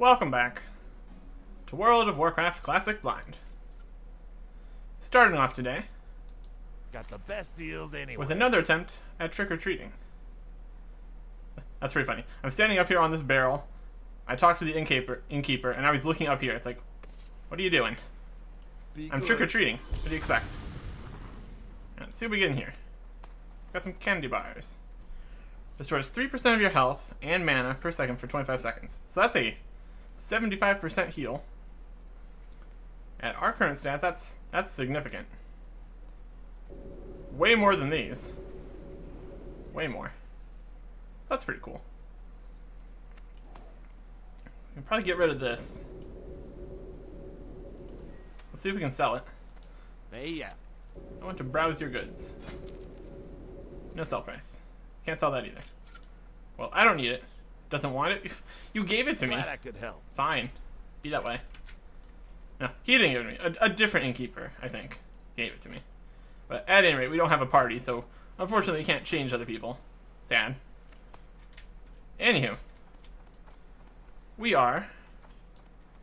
Welcome back to World of Warcraft Classic Blind. Starting off today Got the best deals anyway. with another attempt at trick-or-treating. That's pretty funny. I'm standing up here on this barrel. I talked to the innkeeper, and now he's looking up here. It's like, what are you doing? I'm trick-or-treating. What do you expect? Let's see what we get in here. Got some candy bars. Restores 3% of your health and mana per second for 25 seconds. So that's a 75% heal. At our current stats, that's significant. Way more than these. Way more. That's pretty cool. We can probably get rid of this. Let's see if we can sell it. Hey, yeah. I want to browse your goods. No sell price. Can't sell that either. Well, I don't need it. Doesn't want it. You gave it to me. Glad I could help. Fine. Be that way. No, he didn't give it to me. A different innkeeper, I think, gave it to me. But at any rate, we don't have a party, so unfortunately we can't change other people. Sad. Anywho. We are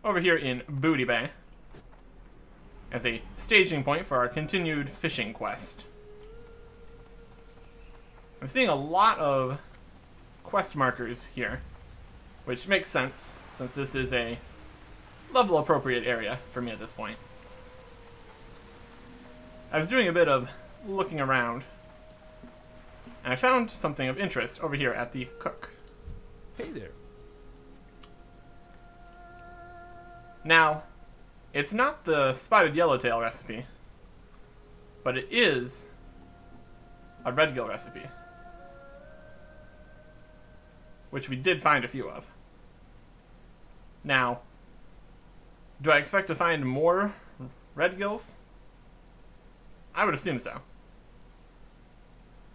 over here in Booty Bay as a staging point for our continued fishing quest. I'm seeing a lot of quest markers here, which makes sense since this is a level appropriate area for me at this point. I was doing a bit of looking around and I found something of interest over here at the cook. Hey there. Now, it's not the spotted yellowtail recipe, but it is a redgill recipe, which we did find a few of. Now, do I expect to find more redgills? I would assume so.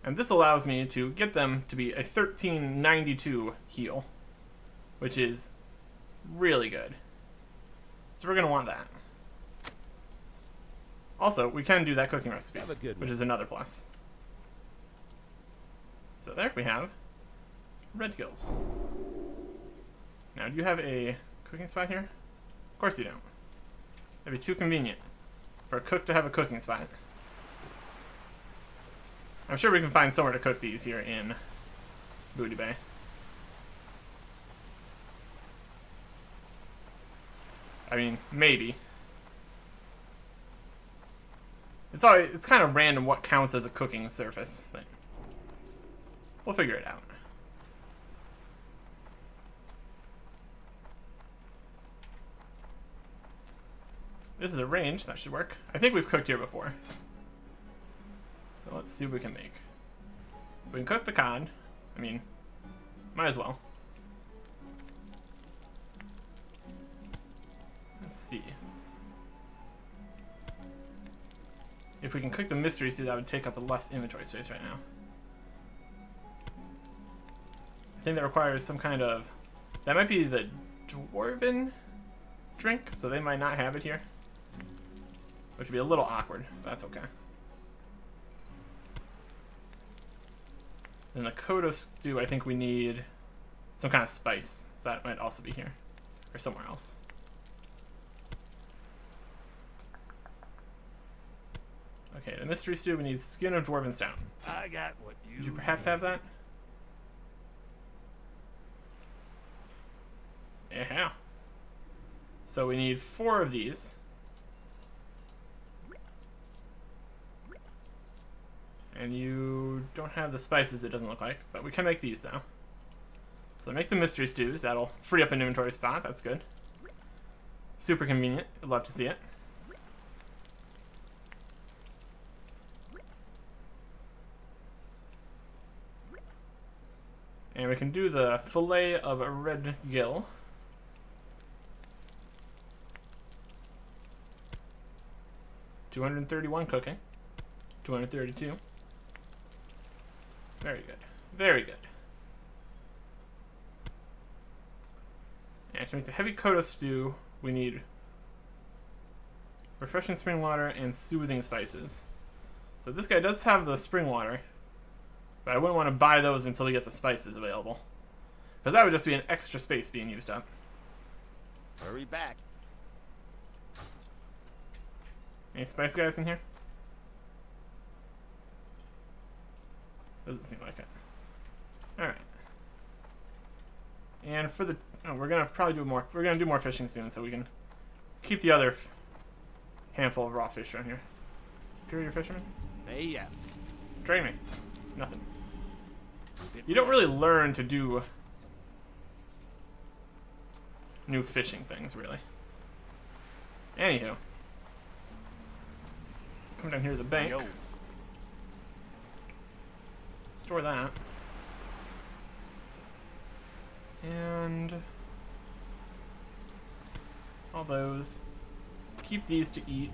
And this allows me to get them to be a 1392 heal, which is really good. So we're going to want that. Also, we can do that cooking recipe, which is another plus. So there we have redgills. Now, do you have a cooking spot here? Of course you don't. That'd be too convenient for a cook to have a cooking spot. I'm sure we can find somewhere to cook these here in Booty Bay. I mean, maybe. It's kind of random what counts as a cooking surface, but we'll figure it out. This is a range, that should work. I think we've cooked here before. So let's see what we can make. We can cook the cod. I mean, might as well. Let's see. If we can cook the mystery stew, that would take up less inventory space right now. I think that requires some kind of... That might be the dwarven drink, so they might not have it here. Which would be a little awkward, but that's okay. In the Kodo stew, I think we need some kind of spice. So that might also be here. Or somewhere else. Okay, the mystery stew, we need skin of dwarven stout. I got what you... Did you perhaps have that? Yeah. So we need 4 of these. And you don't have the spices, it doesn't look like, but we can make these though. So make the mystery stews, that'll free up an inventory spot, that's good. Super convenient, I'd love to see it. And we can do the fillet of a red gill. $231 cooking. 232. Very good. Very good. And to make the heavy Kodo stew, we need refreshing spring water and soothing spices. So this guy does have the spring water, but I wouldn't want to buy those until we get the spices available, because that would just be an extra space being used up. Hurry back. Any spice guys in here? Doesn't seem like it. Alright. And for the... Oh, we're gonna probably do more... We're gonna do more fishing soon so we can keep the other handful of raw fish around here. Superior fisherman? Hey, yeah. Trade me. Nothing. You don't really learn to do new fishing things, really. Anywho. Come down here to the bank. Yo. Store that. And all those. Keep these to eat.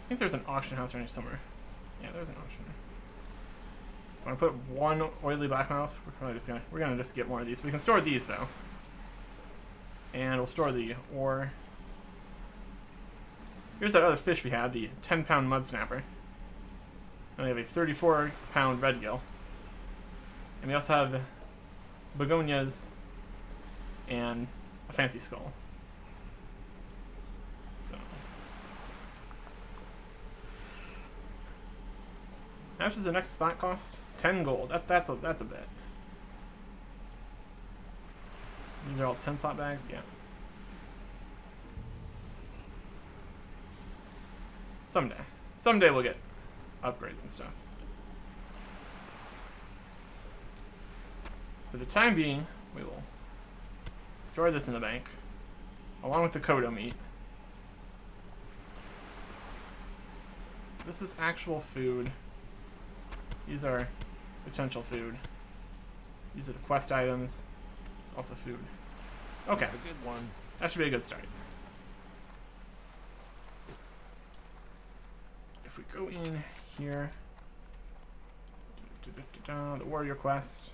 I think there's an auction house around here somewhere. Yeah, there's an auction. Want to put one oily blackmouth? We're gonna just get more of these. We can store these though. And we'll store the ore. Here's that other fish we had, the 10-pound mud snapper. And we have a 34-pound red gill. And we also have begonias and a fancy skull. So how much does the next spot cost? 10 gold. That's a bit. These are all 10 slot bags, yeah. Someday we'll get upgrades and stuff. For the time being, we will store this in the bank, along with the Kodo meat. This is actual food. These are potential food. These are the quest items. It's also food. Okay. A good one. That should be a good start. If we go in here, the warrior quest.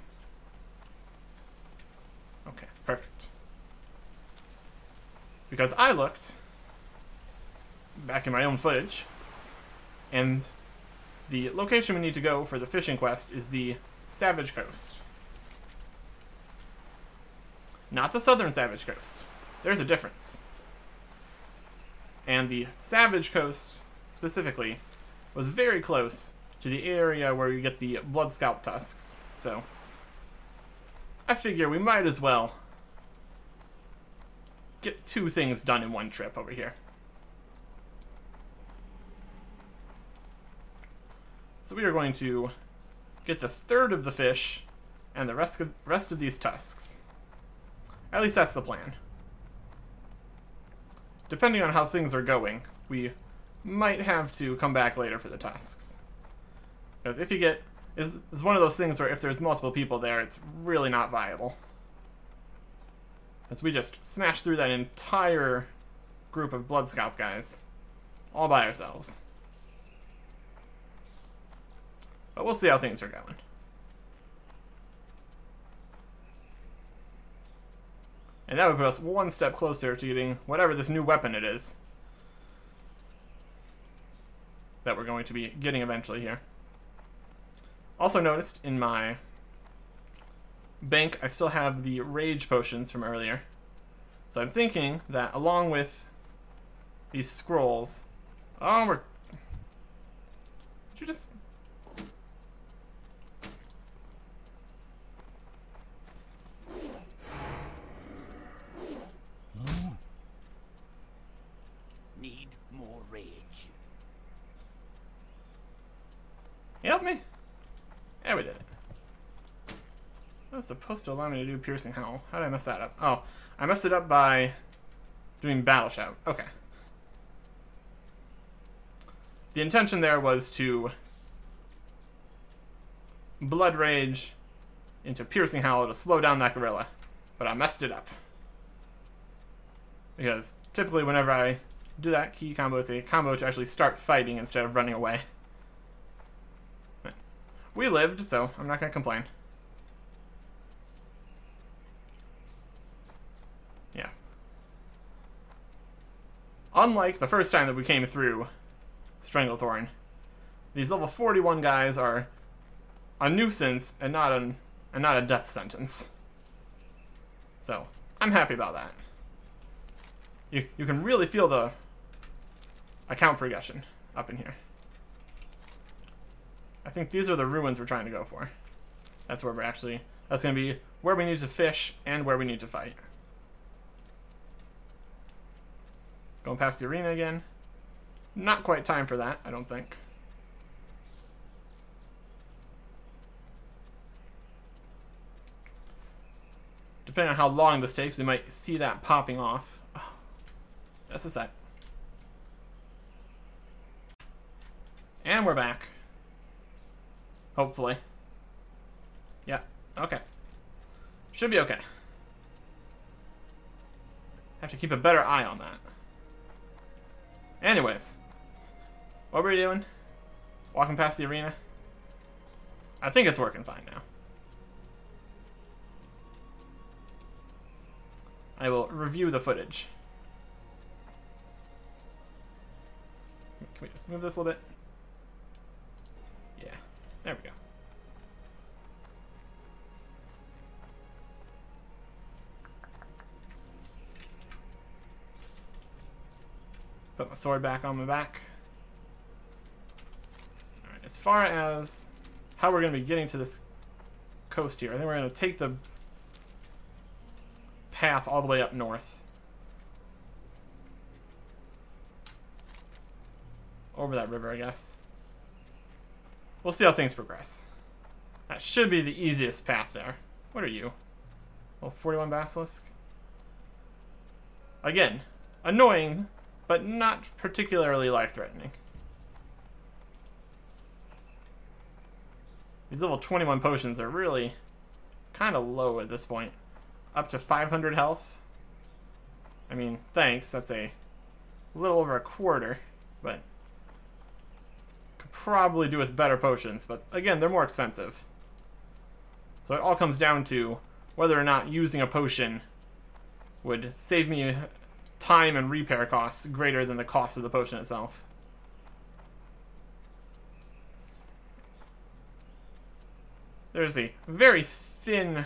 Okay, perfect. Because I looked back in my own footage, and the location we need to go for the fishing quest is the Savage Coast. Not the southern Savage Coast. There's a difference. And the Savage Coast, specifically, was very close to the area where you get the blood scalp tusks. So I figure we might as well get two things done in one trip over here. So we are going to get the third of the fish and the rest of these tusks. At least that's the plan. Depending on how things are going, we might have to come back later for the tusks. Because if you get... It's one of those things where if there's multiple people there, it's really not viable. As we just smashed through that entire group of blood scalp guys. All by ourselves. But we'll see how things are going. And that would put us one step closer to getting whatever this new weapon it is that we're going to be getting eventually here. Also noticed in my bank, I still have the rage potions from earlier. So I'm thinking that along with these scrolls... Oh, did you just... Need more rage. You help me? Yeah, we did it. That was supposed to allow me to do piercing howl. How did I mess that up? Oh, I messed it up by doing battle shout. Okay. The intention there was to blood rage into piercing howl to slow down that gorilla, but I messed it up. Because typically whenever I do that key combo, it's a combo to actually start fighting instead of running away. We lived, so I'm not going to complain. Yeah. Unlike the first time that we came through Stranglethorn, these level 41 guys are a nuisance and not a death sentence. So, I'm happy about that. You can really feel the account progression up in here. I think these are the ruins we're trying to go for. That's where we're actually... That's going to be where we need to fish and where we need to fight. Going past the arena again. Not quite time for that, I don't think. Depending on how long this takes, we might see that popping off. Oh, just a sec. And we're back. Hopefully. Yeah, okay. Should be okay. Have to keep a better eye on that. Anyways. What were we doing? Walking past the arena? I think it's working fine now. I will review the footage. Can we just move this a little bit? Yeah, there we go. Put my sword back on my back. Alright, as far as how we're going to be getting to this coast here, I think we're going to take the path all the way up north. Over that river, I guess. We'll see how things progress. That should be the easiest path there. What are you? Well, 41 Basilisk. Again, annoying, but not particularly life-threatening. These level 21 potions are really kind of low at this point. Up to 500 health. I mean, thanks. That's a little over a quarter, but could probably do with better potions. But again, they're more expensive. So it all comes down to whether or not using a potion would save me time and repair costs greater than the cost of the potion itself. There's a very thin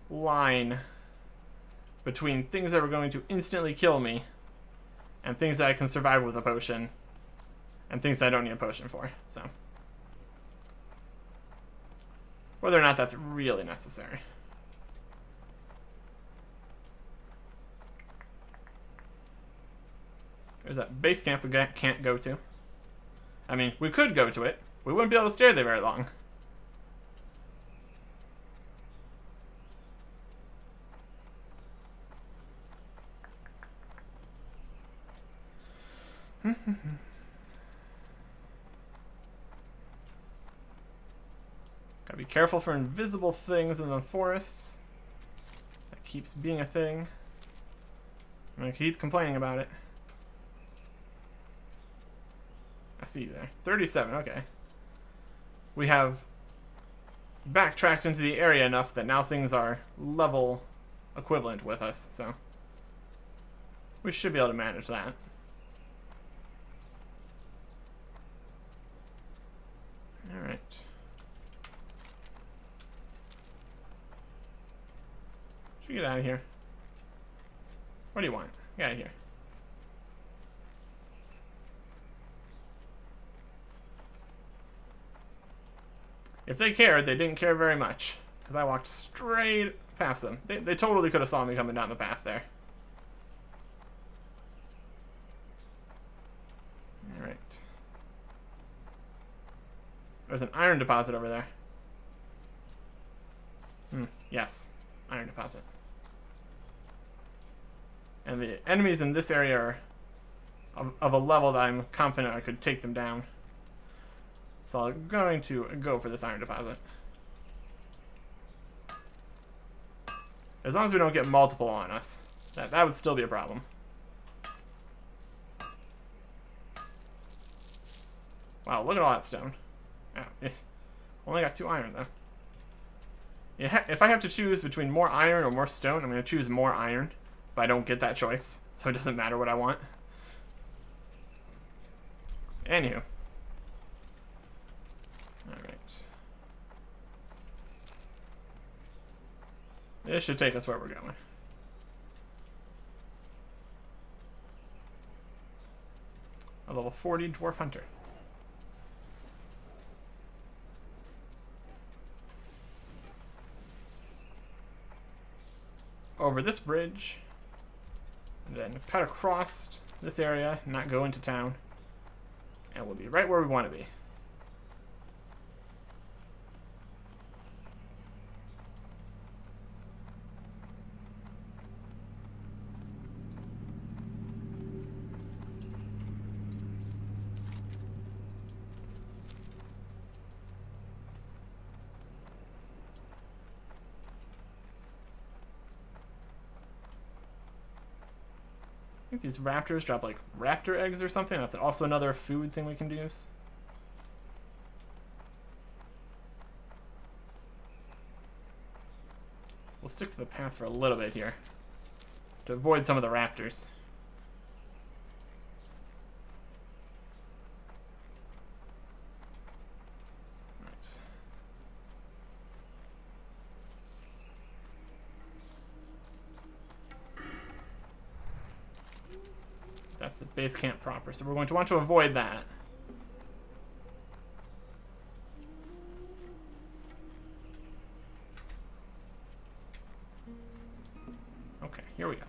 line between things that are going to instantly kill me and things that I can survive with a potion and things that I don't need a potion for. So whether or not that's really necessary. There's that base camp we can't go to. I mean, we could go to it. We wouldn't be able to stay there very long. Gotta be careful for invisible things in the forests. That keeps being a thing. I'm gonna keep complaining about it. I see you there. 37, okay. We have backtracked into the area enough that now things are level equivalent with us, so we should be able to manage that. Alright. Should we get out of here? What do you want? Get out of here. If they cared, they didn't care very much. Because I walked straight past them. They totally could have saw me coming down the path there. Alright. There's an iron deposit over there. Yes. Iron deposit. And the enemies in this area are of a level that I'm confident I could take them down. So I'm going to go for this iron deposit. As long as we don't get multiple on us. That would still be a problem. Wow, look at all that stone. Oh, only got 2 iron, though. Yeah, if I have to choose between more iron or more stone, I'm going to choose more iron. But I don't get that choice, so it doesn't matter what I want. Anywho. Alright. This should take us where we're going. A level 40 Dwarf Hunter. Over this bridge. And then cut across this area, not go into town. And we'll be right where we want to be. I think these raptors drop like raptor eggs or something. That's also another food thing we can use. We'll stick to the path for a little bit here to avoid some of the raptors. That's the base camp proper, so we're going to want to avoid that. Okay, here we go.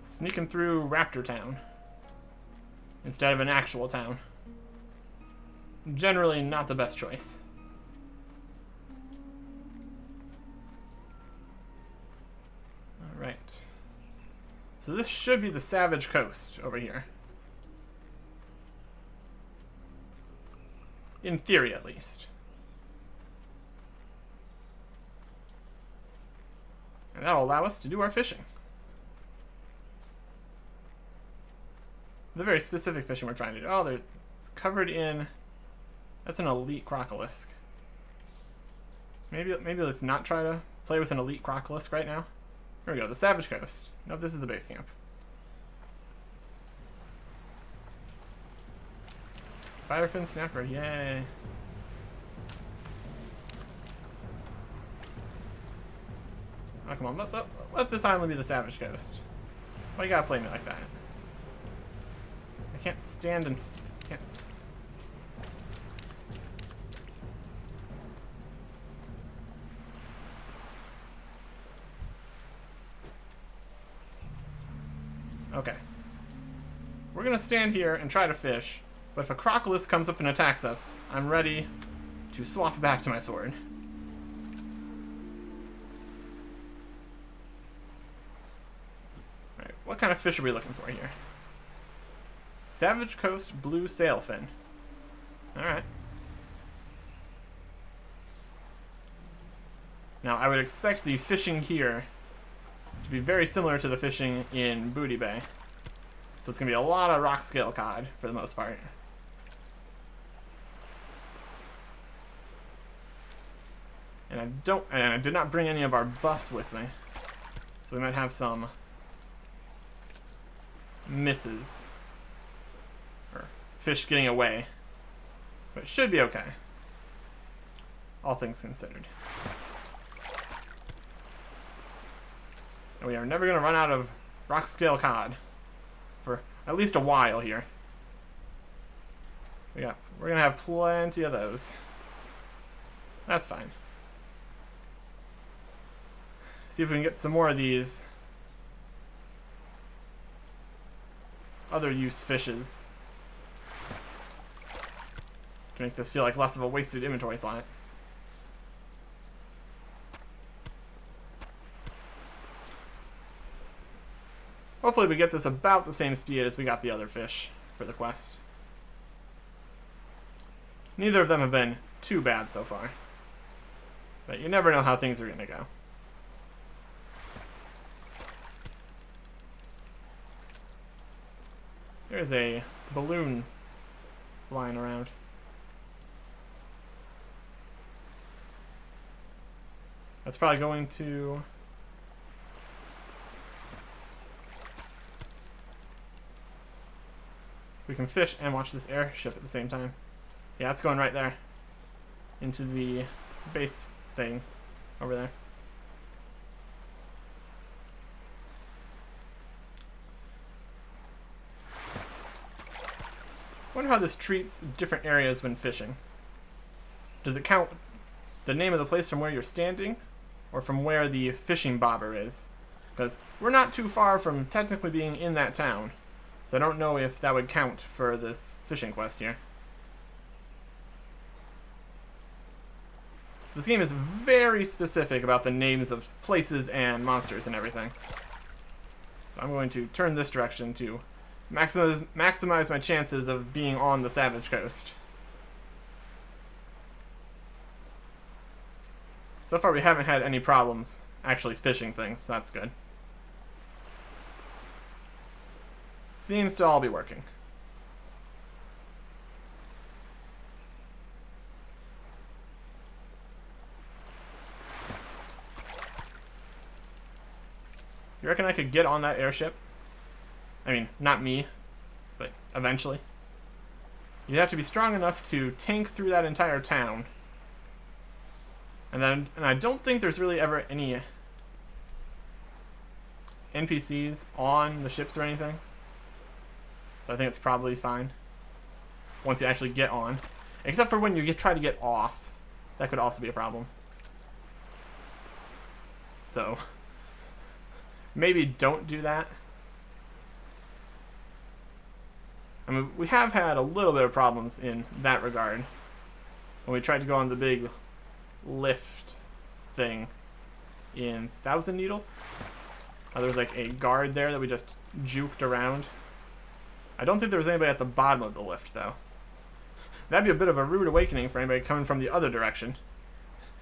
Sneaking through Raptor Town instead of an actual town. Generally not the best choice. Right. So this should be the Savage Coast over here. In theory, at least. And that'll allow us to do our fishing. The very specific fishing we're trying to do. Oh, it's covered in... That's an elite crocolisk. Maybe let's not try to play with an elite crocolisk right now. Here we go, the Savage Coast. Nope, this is the base camp. Firefin Snapper, yay. Oh, come on, let this island be the Savage Coast. Why you gotta play me like that? I can't stand and... Okay. We're gonna stand here and try to fish, but if a crocolisk comes up and attacks us, I'm ready to swap back to my sword. Alright, what kind of fish are we looking for here? Savage Coast Blue Sailfin. Alright. Now, I would expect the fishing here to be very similar to the fishing in Booty Bay. So it's going to be a lot of rock scale cod for the most part. And I did not bring any of our buffs with me. So we might have some misses. Or fish getting away. But it should be okay. All things considered. And we are never going to run out of rock scale cod for at least a while here. We're going to have plenty of those. That's fine. See if we can get some more of these other use fishes to make this feel like less of a wasted inventory slot. Hopefully we get this about the same speed as we got the other fish for the quest. Neither of them have been too bad so far. But you never know how things are going to go. There's a balloon flying around. That's probably going to... We can fish and watch this airship at the same time. Yeah, it's going right there. into the base thing over there. I wonder how this treats different areas when fishing. Does it count the name of the place from where you're standing, or from where the fishing bobber is? Because we're not too far from technically being in that town, so I don't know if that would count for this fishing quest here. This game is very specific about the names of places and monsters and everything. So I'm going to turn this direction to maximize my chances of being on the Savage Coast. So far we haven't had any problems actually fishing things, so that's good. Seems to all be working. You reckon I could get on that airship? I mean, not me, but eventually. You'd have to be strong enough to tank through that entire town. And I don't think there's really ever any NPCs on the ships or anything. So I think it's probably fine once you actually get on. Except for when you try to get off. That could also be a problem. So maybe don't do that. I mean, we have had a little bit of problems in that regard. When we tried to go on the big lift thing in Thousand Needles. There was like a guard there that we just juked around. I don't think there was anybody at the bottom of the lift, though. That'd be a bit of a rude awakening for anybody coming from the other direction.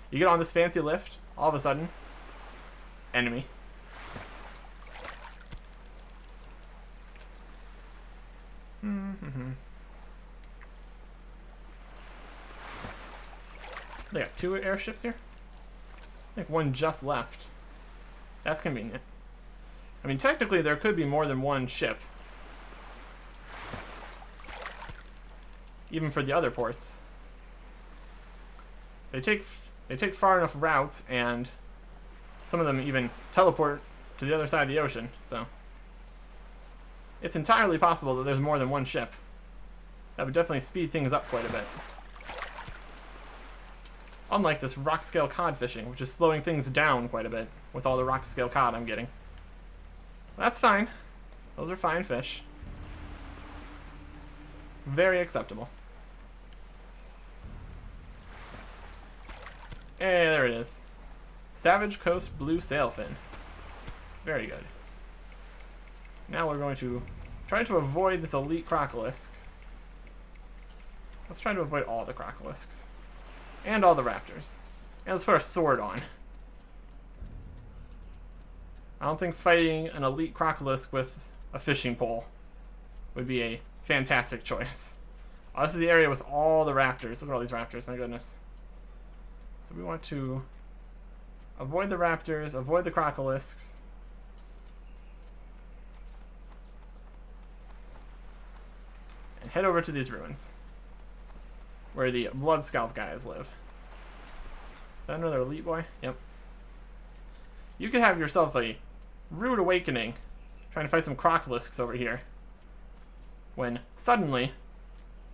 You get on this fancy lift, all of a sudden, enemy. They got 2 airships here? I think one just left. That's convenient. I mean, technically there could be more than one ship. Even for the other ports. They take far enough routes, and some of them even teleport to the other side of the ocean, so it's entirely possible that there's more than one ship. That would definitely speed things up quite a bit. Unlike this rock scale cod fishing, which is slowing things down quite a bit with all the rock scale cod I'm getting. That's fine. Those are fine fish. Very acceptable. Hey, there it is. Savage Coast Blue Sailfin. Very good. Now we're going to try to avoid this elite crocolisk. Let's try to avoid all the crocolisks. And all the raptors. And let's put our sword on. I don't think fighting an elite crocolisk with a fishing pole would be a fantastic choice. Oh, this is the area with all the raptors. Look at all these raptors, my goodness. So we want to avoid the raptors, avoid the crocolisks. And head over to these ruins, where the blood scalp guys live. Is that another elite boy? Yep. You could have yourself a rude awakening trying to fight some crocolisks over here, when suddenly,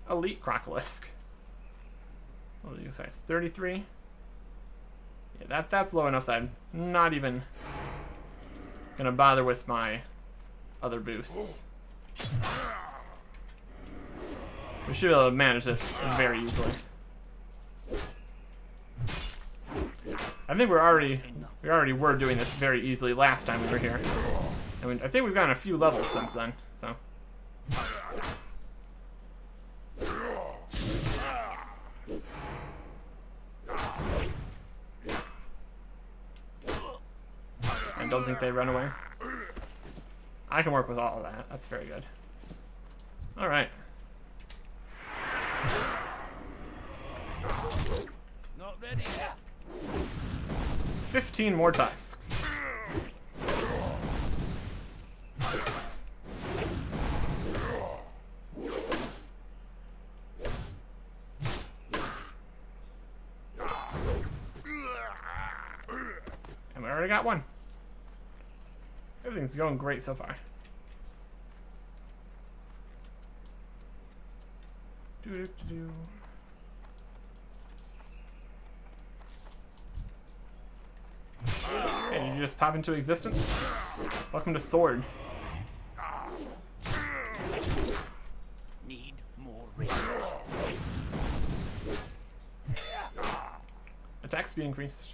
elite crocolisk. What do you say? 33? Yeah, that's low enough that I'm not even gonna bother with my other boosts. We should be able to manage this very easily. I think we already were doing this very easily last time we were here. I mean, I think we've gotten a few levels since then, so. I don't think they run away. I can work with all of that. That's very good. All right. Not ready yet. 15 more tusks. already got one. Everything's going great so far. Doo-doo-doo-doo. Hey, did you just pop into existence? Welcome to Sword. Need more rage. Attack speed increased.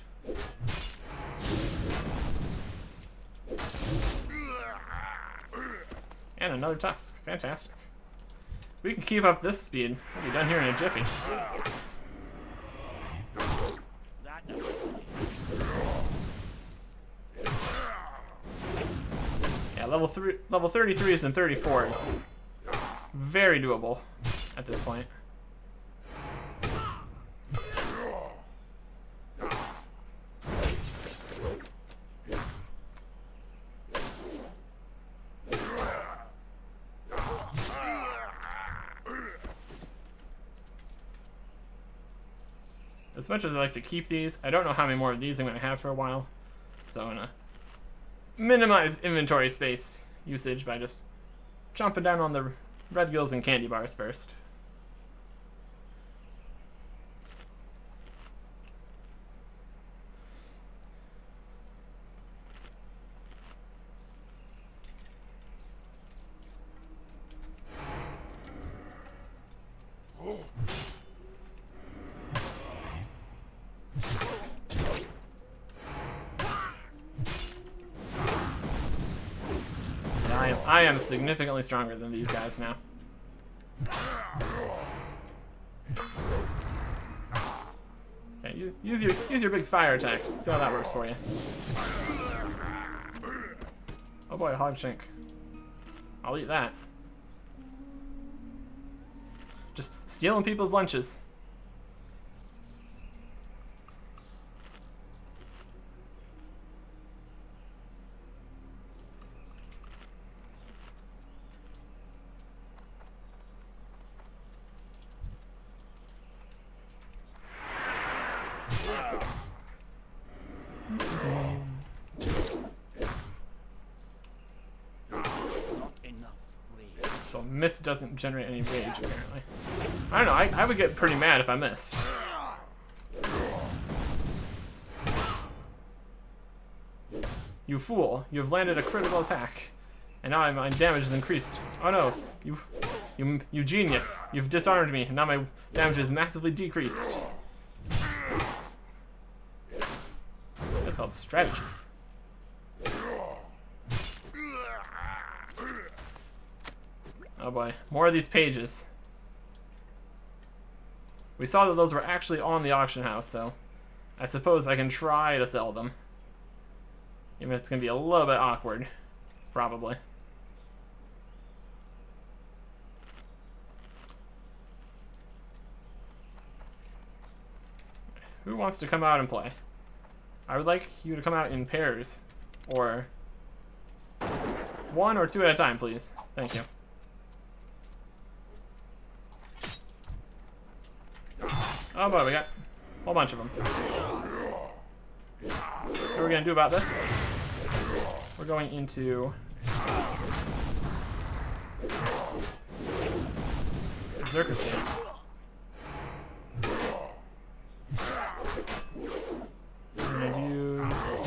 And another tusk. Fantastic. We can keep up this speed. We'll be done here in a jiffy. Yeah, level 33s and 34s. Very doable at this point. As much as I like to keep these, I don't know how many more of these I'm going to have for a while. So I'm going to minimize inventory space usage by just chomping down on the red gills and candy bars first. I am significantly stronger than these guys now. Okay, use your big fire attack. See how that works for you. Oh boy, Hogshank. I'll eat that. Just stealing people's lunches. So miss doesn't generate any rage, apparently. I don't know, I would get pretty mad if I missed. You fool, you have landed a critical attack. And now my damage is increased. Oh no, you genius. You've disarmed me, and now my damage is massively decreased. That's called strategy. Oh boy, more of these pages. We saw that those were actually on the auction house, so I suppose I can try to sell them. Even if it's going to be a little bit awkward, probably. Who wants to come out and play? I would like you to come out in pairs, or 1 or 2 at a time, please. Thank you. Oh boy, we got a whole bunch of them. What are we gonna do about this? We're going into Berserker States. We're gonna use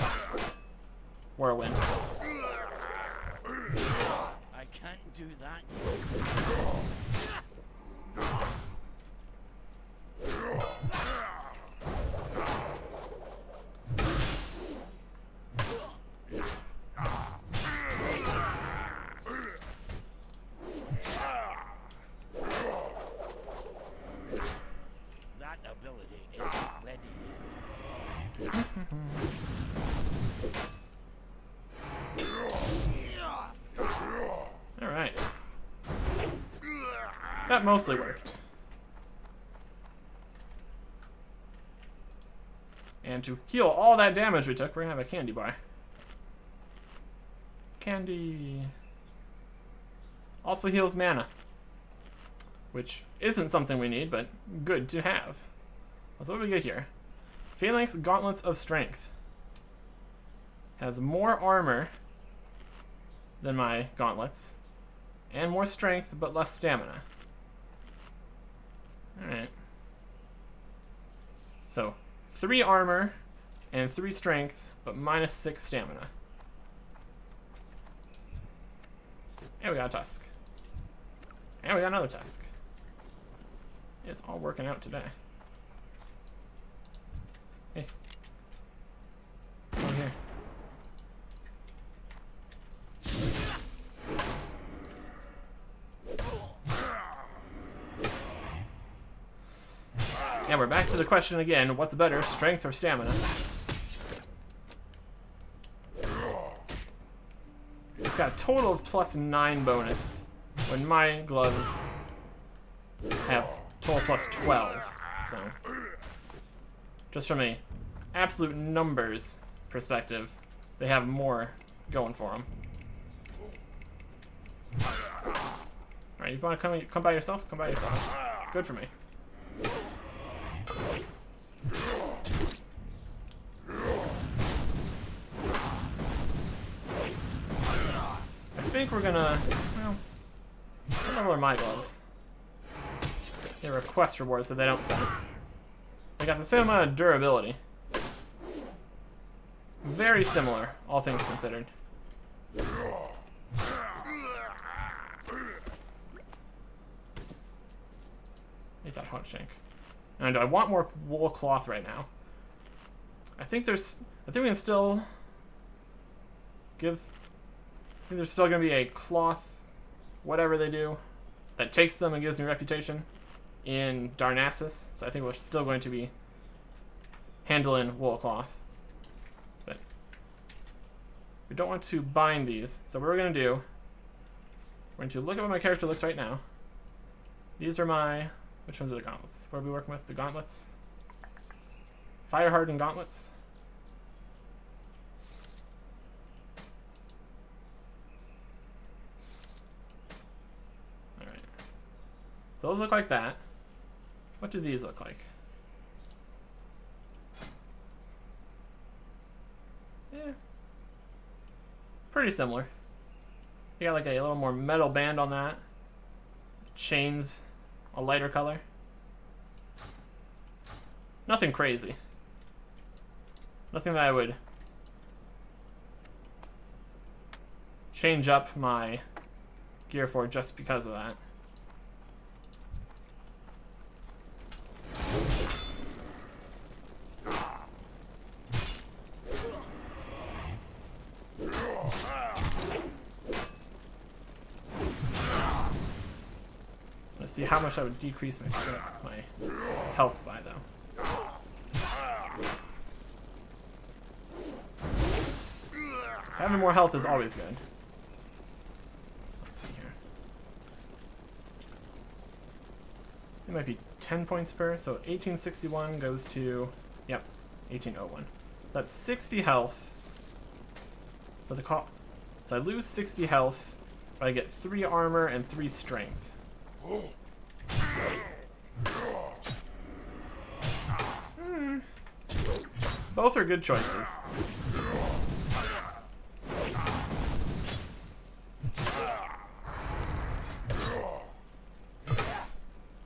Whirlwind. I can't do that. That ability isn't ready yet. Alright. That mostly worked. And to heal all that damage we took, we're gonna have a candy bar. Candy also heals mana, which isn't something we need, but good to have. So what do we get here? Phalanx Gauntlets of Strength. has more armor than my gauntlets, and more strength, but less stamina. Alright. So, 3 armor and 3 strength, but minus 6 stamina. And we got a tusk. And we got another tusk. It's all working out today. Hey. Over here. Yeah, we're back to the question again. What's better, strength or stamina? It's got a total of +9 bonus, when my gloves have total +12. So, just from a absolute numbers perspective, they have more going for them. Alright, you want to come by yourself? Come by yourself. Good for me. I think we're gonna, well, what level are my gloves? They request rewards, so they don't set. They got the same amount of durability. Very similar, all things considered. Eat that hot shank. And I want more wool cloth right now. I think we can still give. I think there's still gonna be a cloth, whatever they do, that takes them and gives me reputation in Darnassus. So I think we're still going to be handling wool cloth. But we don't want to bind these. So what we're gonna do, we're going to look at what my character looks right now. These are my, which ones are the gauntlets? What are we working with? The gauntlets? Fire hardened gauntlets. Alright. So those look like that. What do these look like? Yeah. Pretty similar. You got like a little more metal band on that. Chains, a lighter color. Nothing crazy. Nothing that I would change up my gear for just because of that. Let's see how much I would decrease my health by, though. So having more health is always good. Let's see here. It might be 10 points per, so 1861 goes to, yep, 1801. That's 60 health for the call. So I lose 60 health, but I get 3 armor and 3 strength. Both are good choices.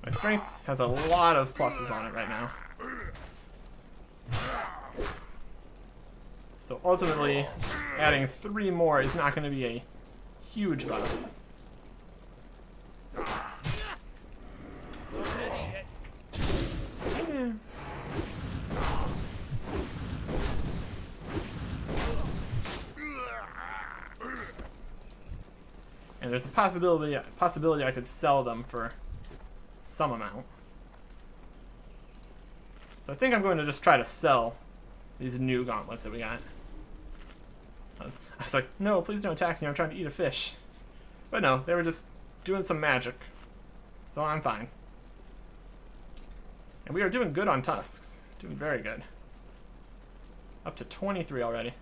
My strength has a lot of pluses on it right now. So ultimately, adding 3 more is not going to be a huge buff. And there's a possibility I could sell them for some amount. So I think I'm going to just try to sell these new gauntlets that we got. I was like, no, please don't attack me, I'm trying to eat a fish. But no, they were just doing some magic. So I'm fine. And we are doing good on tusks. Doing very good. Up to 23 already.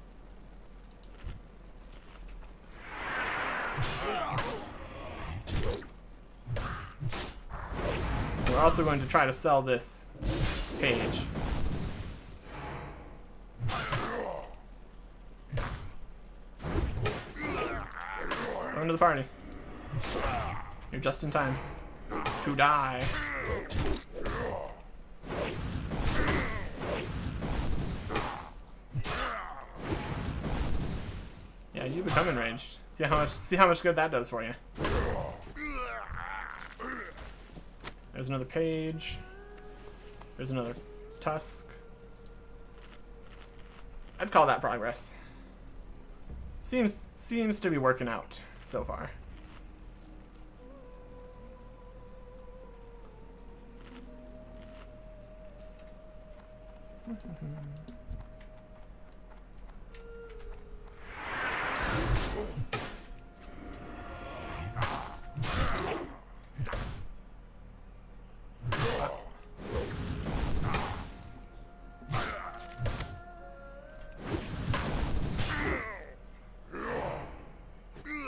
We're also going to try to sell this page. Come into the party. You're just in time to die. Yeah, you become enraged. See how much good that does for you. There's another page. There's another tusk. I'd call that progress. Seems to be working out so far.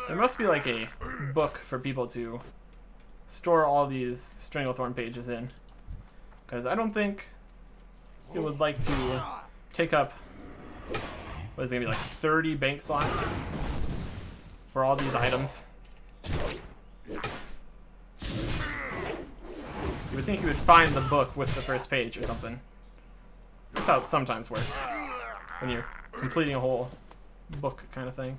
There must be like a book for people to store all these Stranglethorn pages in, because I don't think it would like to take up, what is it gonna be, like 30 bank slots for all these items. You would think you would find the book with the first page or something. That's how it sometimes works when you're completing a whole book kind of thing.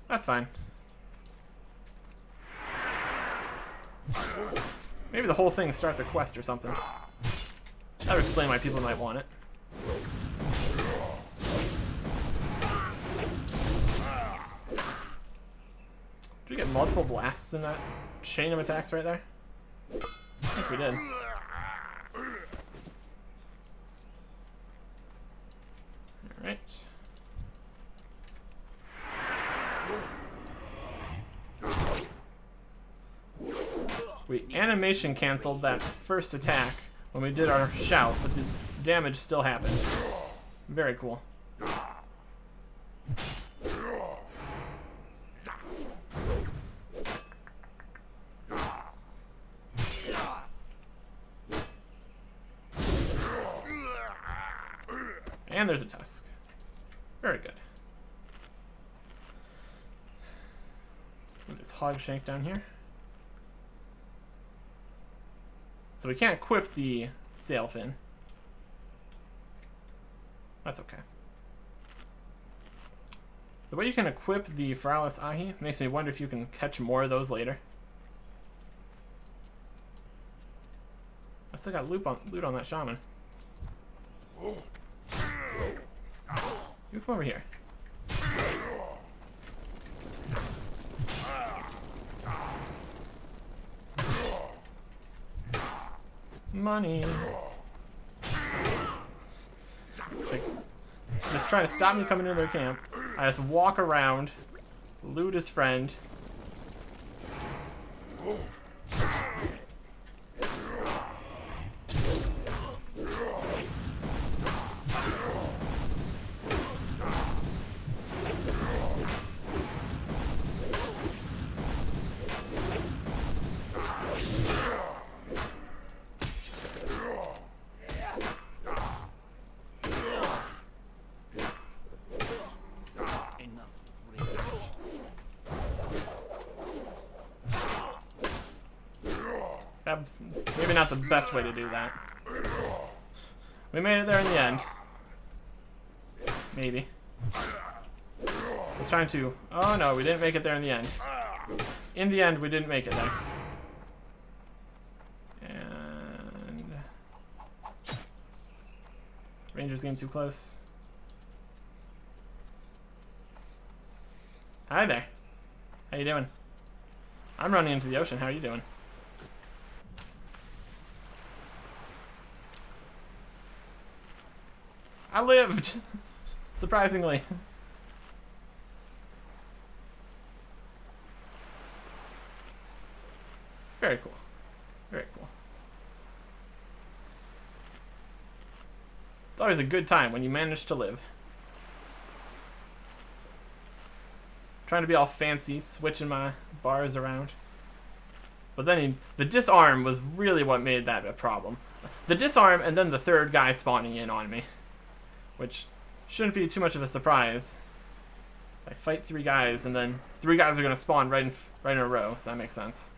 That's fine. Maybe the whole thing starts a quest or something. That would explain why people might want it. Did we get multiple blasts in that chain of attacks right there? I think we did. Alright. We animation canceled that first attack when we did our shout, but the damage still happened. Very cool. And there's a tusk. Very good. Put this hog shank down here. So we can't equip the sail fin. That's okay. The way you can equip the Feralis Ahi makes me wonder if you can catch more of those later. I still got loot on that shaman. You come over here. Money. Like, just trying to stop me coming into their camp. I just walk around, loot his friend. That's maybe not the best way to do that. We made it there in the end. Maybe. I was trying to... Oh no, we didn't make it there in the end. In the end, we didn't make it there. And... Ranger's getting too close. Hi there. How you doing? I'm running into the ocean. How are you doing? I lived! Surprisingly. Very cool. Very cool. It's always a good time when you manage to live. Trying to be all fancy, switching my bars around. But then the disarm was really what made that a problem. The disarm and then the third guy spawning in on me. Which shouldn't be too much of a surprise. I fight 3 guys, and then 3 guys are gonna spawn right in a row. Does that make sense?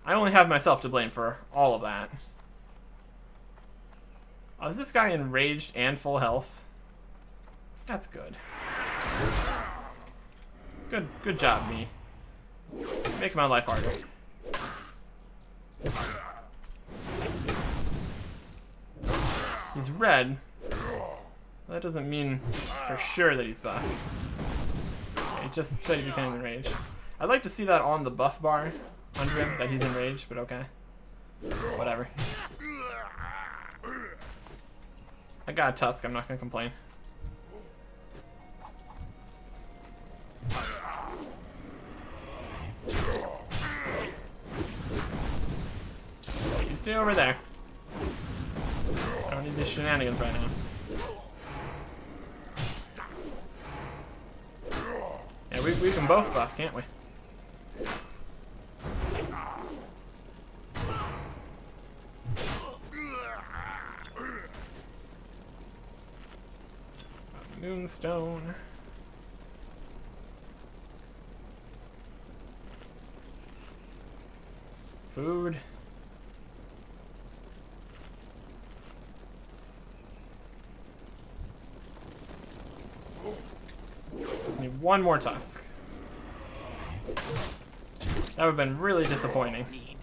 I only have myself to blame for all of that. Oh, is this guy enraged and full health? That's good. Good job, me. Making my life harder. He's red. That doesn't mean for sure that he's buffed. He just said he became enraged. I'd like to see that on the buff bar under him, that he's enraged, but okay. Whatever. I got a tusk, I'm not gonna complain. You stay over there. I don't need these shenanigans right now. Yeah, we can both buff, can't we? Moonstone. Food. Just need one more tusk. That would have been really disappointing. We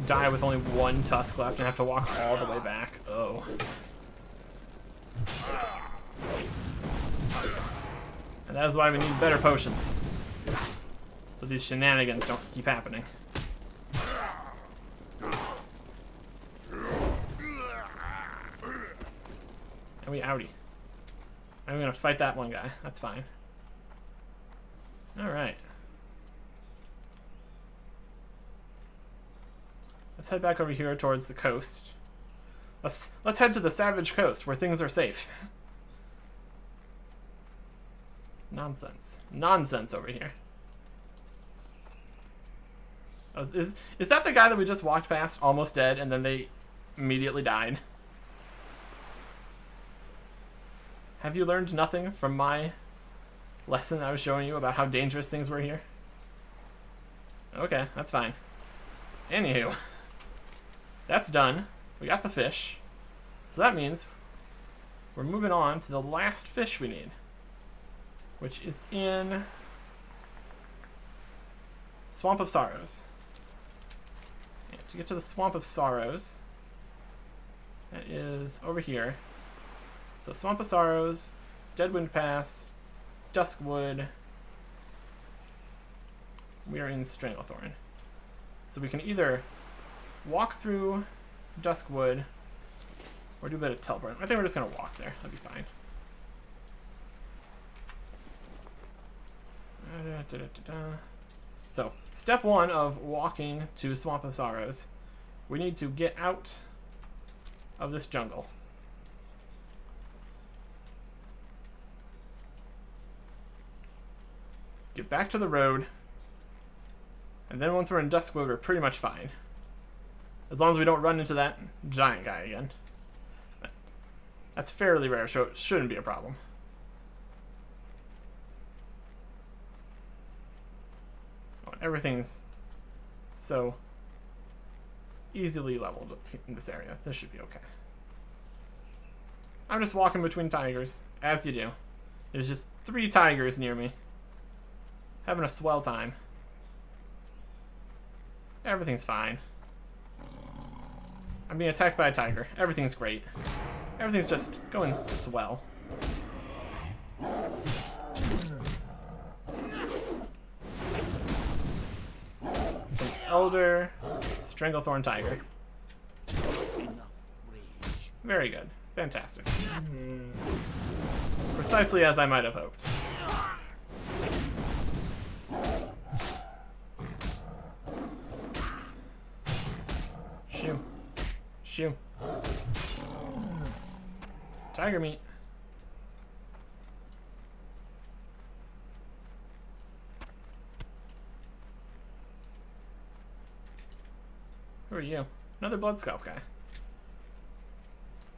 die with only 1 tusk left and have to walk all the way back. Oh. And that is why we need better potions. So these shenanigans don't keep happening. And we outie. I'm gonna fight that one guy. That's fine. Alright. Let's head back over here towards the coast. Let's head to the Savage Coast where things are safe. Nonsense. Nonsense over here. Oh, is that the guy that we just walked past, almost dead, and then they immediately died? Have you learned nothing from my lesson I was showing you about how dangerous things were here? Okay, that's fine. Anywho, that's done. We got the fish. So that means we're moving on to the last fish we need, which is in Swamp of Sorrows. And to get to the Swamp of Sorrows, that is over here. So Swamp of Sorrows, Deadwind Pass, Duskwood. We are in Stranglethorn. So we can either walk through Duskwood or do a bit of teleport. I think we're just going to walk there. That'd be fine. So, step 1 of walking to Swamp of Sorrows. We need to get out of this jungle. Get back to the road. And then once we're in Duskwood, we're pretty much fine. As long as we don't run into that giant guy again. That's fairly rare, so it shouldn't be a problem. Oh, everything's so easily leveled in this area. This should be okay. I'm just walking between tigers, as you do. There's just 3 tigers near me. Having a swell time. Everything's fine. I'm being attacked by a tiger. Everything's great. Everything's just going swell. An elder Stranglethorn tiger. Very good. Fantastic. Precisely as I might have hoped. Shoo. Shoo. Tiger meat. Who are you? Another blood scalp guy.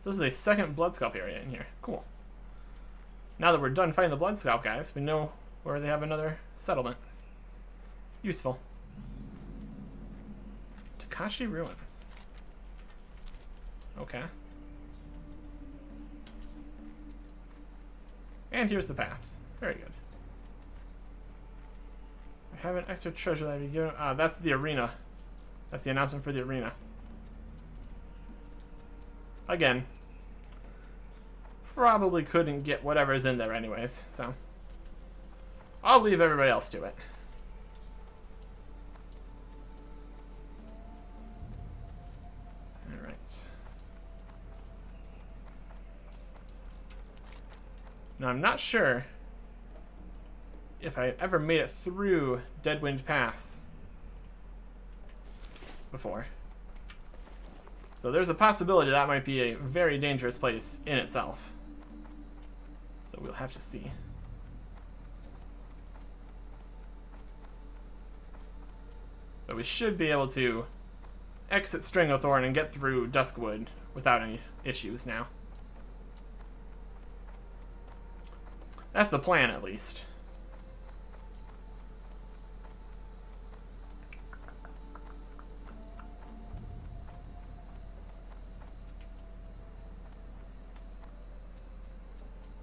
This is a second blood scalp area in here. Cool. Now that we're done fighting the Blood Scalp guys, we know where they have another settlement. Useful. Takashi Ruins. Okay. And here's the path. Very good. I have an extra treasure that I be given. That's the arena. That's the announcement for the arena. Again, probably couldn't get whatever's in there anyways, so I'll leave everybody else to it. Alright. Now I'm not sure if I ever made it through Deadwind Pass before. So there's a possibility that might be a very dangerous place in itself. So we'll have to see. But we should be able to exit Stranglethorn and get through Duskwood without any issues now. That's the plan, at least.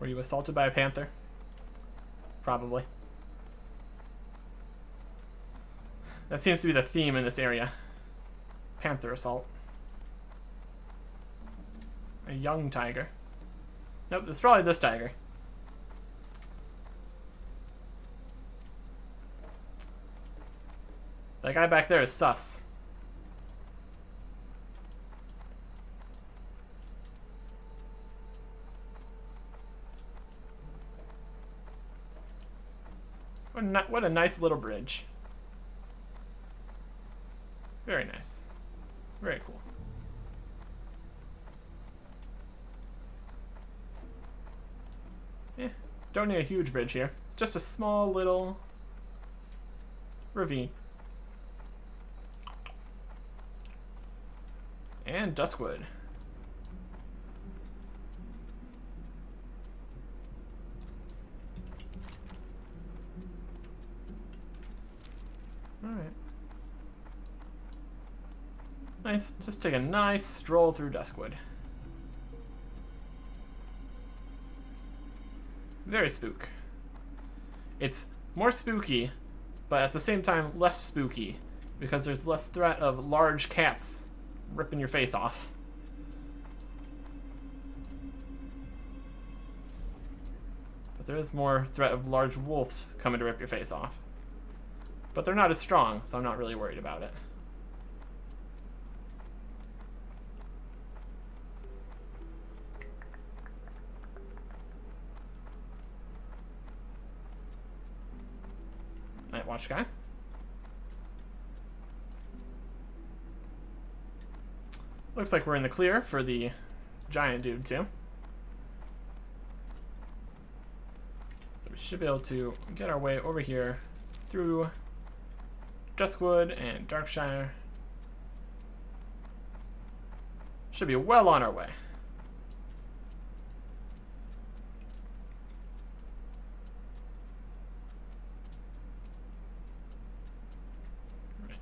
Were you assaulted by a panther? Probably. That seems to be the theme in this area. Panther assault. A young tiger. Nope, it's probably this tiger. That guy back there is sus. What a nice little bridge. Very nice. Very cool. Yeah, don't need a huge bridge here. It's just a small little ravine. And Duskwood. Alright. Nice. Just take a nice stroll through Duskwood. Very spook. It's more spooky, but at the same time less spooky, because there's less threat of large cats ripping your face off. But there is more threat of large wolves coming to rip your face off. But they're not as strong, so I'm not really worried about it. Night Watch guy. Looks like we're in the clear for the giant dude too. So we should be able to get our way over here through Duskwood and Darkshire. Should be well on our way. Right.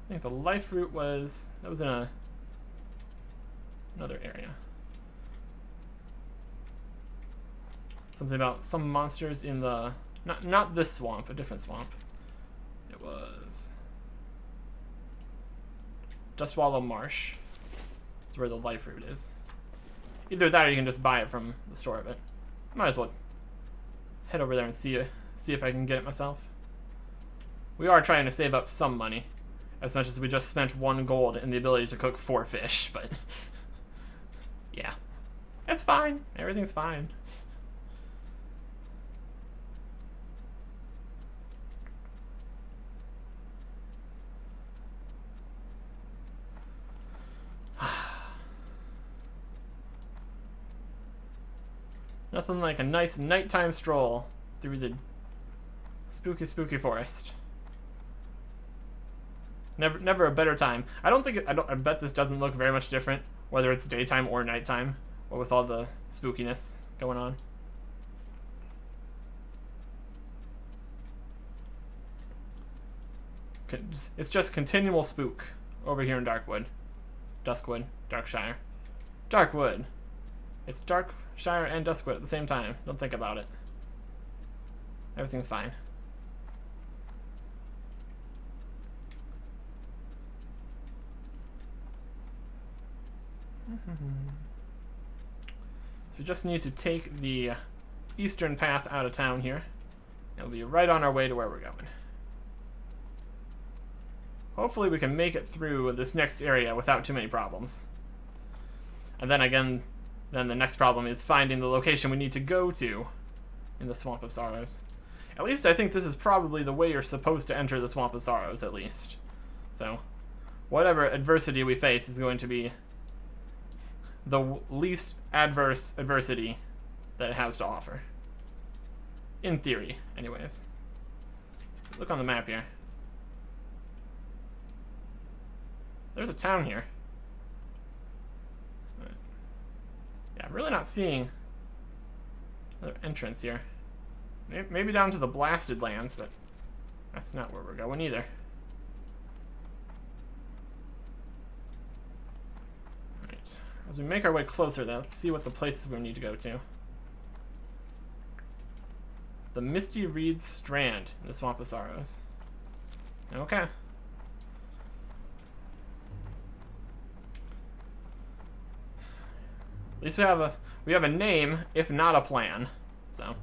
I think the life route was, that was in another area. Something about some monsters in the, not this swamp, a different swamp. It was Dustwallow Marsh. That's where the life root is. Either that or you can just buy it from the store of it. Might as well head over there and see if I can get it myself. We are trying to save up some money, as much as we just spent 1 gold in the ability to cook 4 fish, but yeah. It's fine. Everything's fine. Nothing like a nice nighttime stroll through the spooky, spooky forest. Never a better time. I bet this doesn't look very much different, whether it's daytime or nighttime, or with all the spookiness going on. It's just continual spook over here in Duskwood, Darkshire. Darkwood. It's Darkshire and Duskwood at the same time. Don't think about it. Everything's fine. So we just need to take the eastern path out of town here. And we'll be right on our way to where we're going. Hopefully we can make it through this next area without too many problems. And then again, the next problem is finding the location we need to go to in the Swamp of Sorrows. At least I think this is probably the way you're supposed to enter the Swamp of Sorrows, at least. So, whatever adversity we face is going to be the least adverse adversity that it has to offer. In theory, anyways. Let's look on the map here. There's a town here. Yeah, I'm really not seeing another entrance here. Maybe down to the Blasted Lands, but that's not where we're going either. Alright. As we make our way closer, then, let's see what the places we need to go to. The Misty Reed Strand in the Swamp of Sorrows. Okay. At least we have a name, if not a plan. So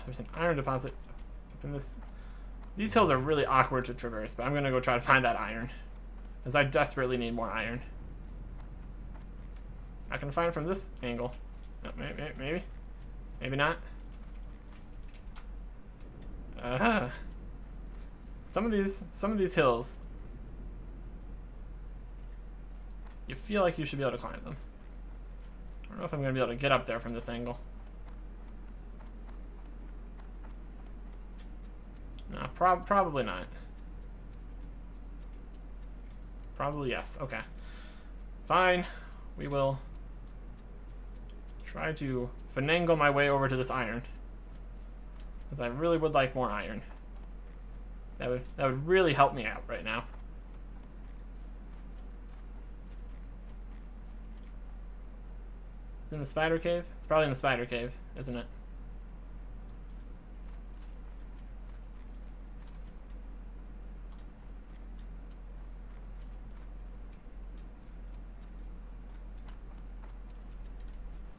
there's an iron deposit up in this. These hills are really awkward to traverse, but I'm gonna go try to find that iron, as I desperately need more iron. I can find it from this angle. No, maybe not. Some of these hills, you feel like you should be able to climb them. I don't know if I'm going to be able to get up there from this angle. No, probably not. Probably yes. Okay. Fine. We will try to finagle my way over to this iron, because I really would like more iron. That would really help me out right now. In the spider cave? It's probably in the spider cave, isn't it?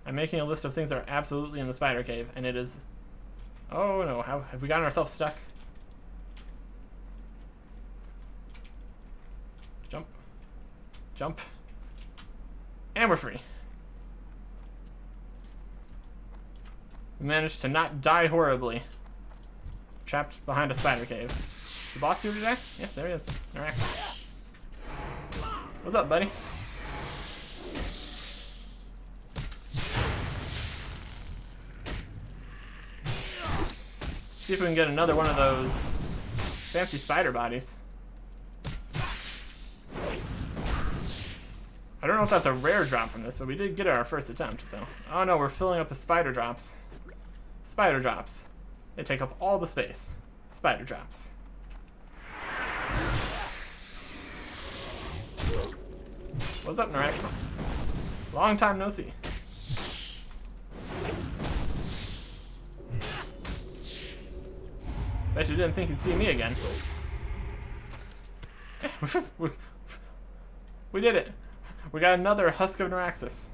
I'm making a list of things that are absolutely in the spider cave, and it is... Oh no, have we gotten ourselves stuck? Jump. Jump. And we're free. We managed to not die horribly. Trapped behind a spider cave. The boss here today? Yes, there he is. Alright. What's up, buddy? See if we can get another one of those fancy spider bodies. I don't know if that's a rare drop from this, but we did get it our first attempt, so. Oh no, we're filling up with spider drops. Spider drops. They take up all the space. Spider drops. What's up, Naraxis? Long time no see. Bet you didn't think you'd see me again. We did it. We got another Husk of Naraxis.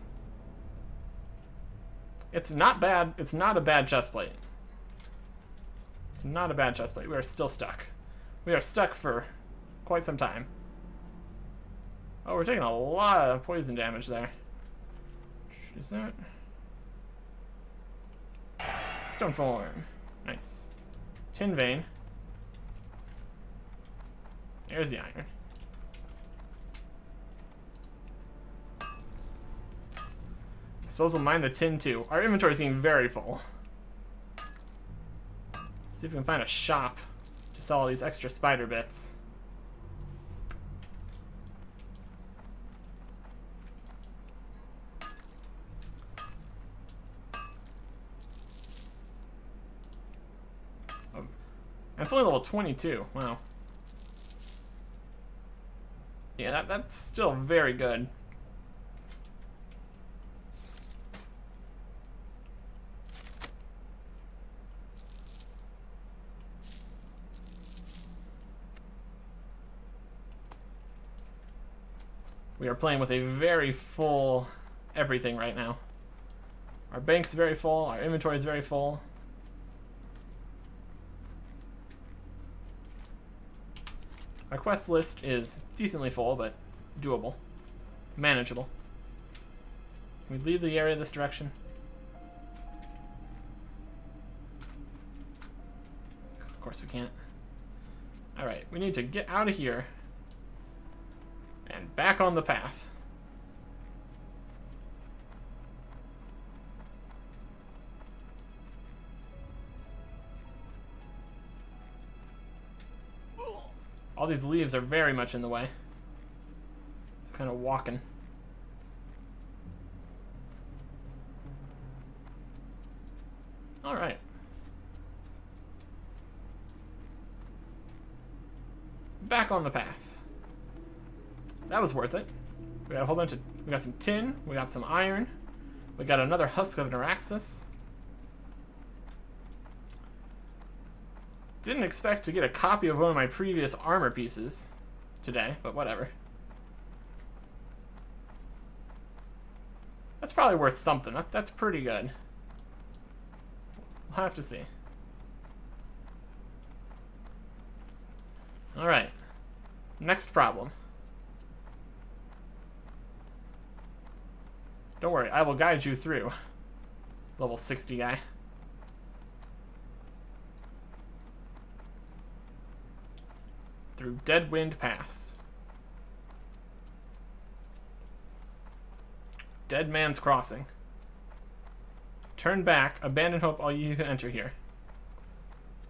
It's not bad. It's not a bad chestplate. It's not a bad chestplate. We are still stuck. We are stuck for quite some time. Oh, we're taking a lot of poison damage there. Is that? Stone form. Nice. Tin vein. There's the iron. I suppose we'll mine the tin too. Our inventory is getting very full. See if we can find a shop to sell all these extra spider bits. That's only level 22. Wow. Yeah, that's still very good. We are playing with a very full everything right now. Our bank's very full, our inventory is very full. Our quest list is decently full, but doable. Manageable. Can we leave the area this direction? Of course we can't. Alright, we need to get out of here. And back on the path. All these leaves are very much in the way. Just kind of walking. All right. Back on the path. That was worth it. We got a whole bunch of, we got some tin, we got some iron, we got another husk of Neuraxis. Didn't expect to get a copy of one of my previous armor pieces today, but whatever. That's probably worth something. That's pretty good. We'll have to see. Alright. Next problem. Don't worry, I will guide you through. Level 60 guy. Through Deadwind Pass. Dead Man's Crossing. Turn back, abandon hope all you who enter here.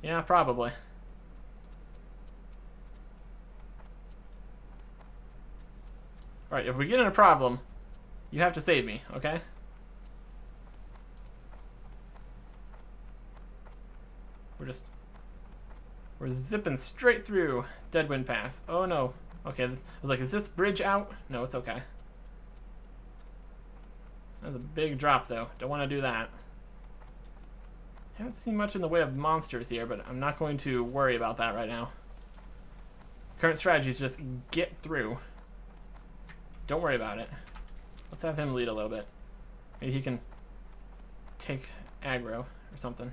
Yeah, probably. Alright, if we get in a problem, you have to save me, okay? We're zipping straight through Deadwind Pass. Oh no. Okay, I was like, is this bridge out? No, it's okay. That was a big drop though. Don't want to do that. Haven't seen much in the way of monsters here, but I'm not going to worry about that right now. Current strategy is just get through. Don't worry about it. Let's have him lead a little bit. Maybe he can take aggro or something.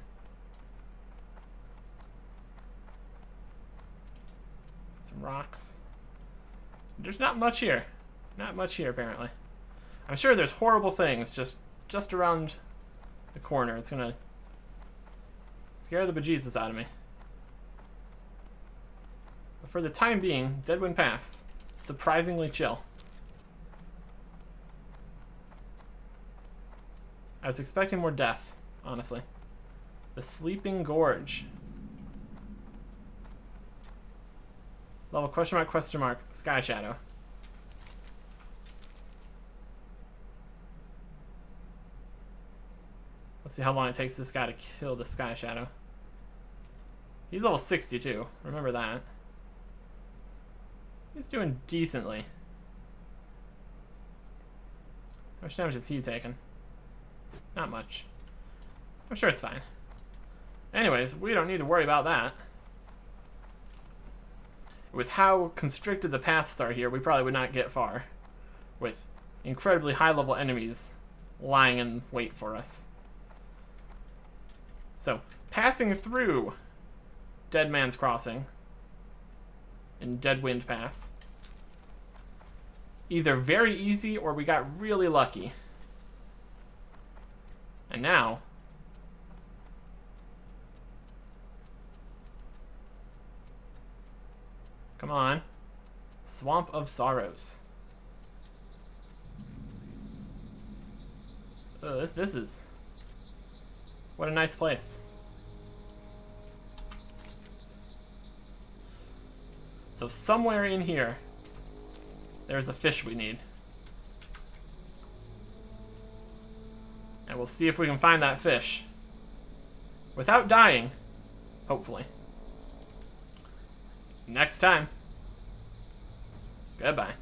Some rocks. There's not much here. Not much here, apparently. I'm sure there's horrible things just around the corner. It's gonna scare the bejesus out of me. But for the time being, Deadwind Pass. Surprisingly chill. I was expecting more death, honestly. The Sleeping Gorge. Level question mark, Sky Shadow. Let's see how long it takes this guy to kill the Sky Shadow. He's level 62, remember that. He's doing decently. How much damage is he taking? Not much. I'm sure it's fine. Anyways, we don't need to worry about that. With how constricted the paths are here, we probably would not get far. With incredibly high-level enemies lying in wait for us. So, passing through Dead Man's Crossing in Deadwind Pass. Either very easy or we got really lucky. And now, come on, Swamp of Sorrows. Oh, this is, what a nice place. So somewhere in here, there's a fish we need. And we'll see if we can find that fish. Without dying, hopefully. next time. Goodbye.